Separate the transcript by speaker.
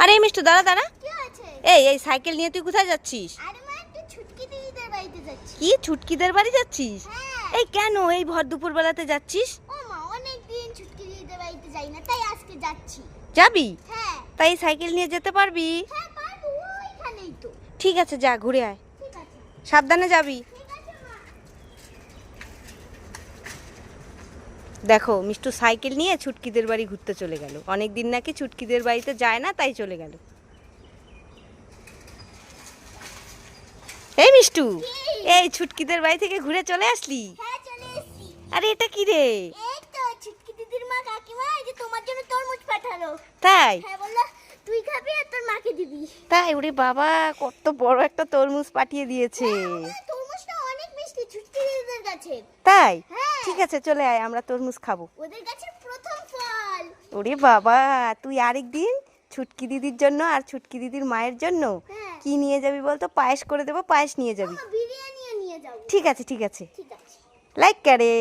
Speaker 1: আরে মিষ্টু দাঁড়া দাঁড়া।
Speaker 2: কি আছে?
Speaker 1: এই সাইকেল নিয়ে তুই কোথায় যাচ্ছিস?
Speaker 2: আরে মা, একটু ছুটকি দিদিদের বাড়িতে যাচ্ছি।
Speaker 1: কি ছুটকিদের বাড়ি যাচ্ছিস?
Speaker 2: হ্যাঁ।
Speaker 1: এই কেন এই ভর দুপুর বেলাতে যাচ্ছিস?
Speaker 2: ও মা, অনেক দিন ছুটকি দিদিদের বাড়িতে যাই না, তাই আজকে যাচ্ছি।
Speaker 1: যাবি?
Speaker 2: হ্যাঁ।
Speaker 1: তাই সাইকেল নিয়ে যেতে পারবি?
Speaker 2: হ্যাঁ পারবো, ওইখানেই তো।
Speaker 1: ঠিক আছে যা ঘুরে আয়,
Speaker 2: ঠিক আছে।
Speaker 1: সাবধানে যাবি।
Speaker 2: ঠিক আছে মা।
Speaker 1: দেখো মিষ্টু সাইকেল নিয়ে ছুটকিদের বাড়ি ঘুরতে চলে গেল। অনেক দিন নাকি ছুটকিদের বাড়িতে যায় না, তাই চলে গেল। এই মিষ্টু, এই ছুটকিদের বাড়ি থেকে ঘুরে চলে আসলি?
Speaker 2: হ্যাঁ চলে এসেছি।
Speaker 1: আরে এটা কি রে?
Speaker 2: এই তো ছুটকি দিদির মা কাকিমা এই যে তোমার জন্য তরমুজ পাঠালো।
Speaker 1: তাই?
Speaker 2: হ্যাঁ বললো তুই খাবি আর তোর মাকে দিবি।
Speaker 1: তাই? ওরে বাবা, কত বড় একটা তরমুজ পাঠিয়ে দিয়েছে।
Speaker 2: হ্যাঁ, তরমুজটা অনেক মিষ্টি ছুটকি দিদিদের কাছে।
Speaker 1: তাই?
Speaker 2: হ্যাঁ।
Speaker 1: ঠিক আছে চলে আয়, আমরা তরমুজ খাবো।
Speaker 2: ওদের কাছে প্রথম ফল।
Speaker 1: ওরে বাবা, তুই আরেকদিন ছুটকি দিদির জন্য আর ছুটকি দিদির মায়ের জন্য
Speaker 2: হ্যাঁ।
Speaker 1: কি নিয়ে যাবি বলতো? পায়েস করে দেবো, পায়েস নিয়ে যাবি।
Speaker 2: বিরিয়ানিও নিয়ে যাবো।
Speaker 1: ঠিক আছে ঠিক আছে।
Speaker 2: ঠিক আছে।
Speaker 1: লাইক করে।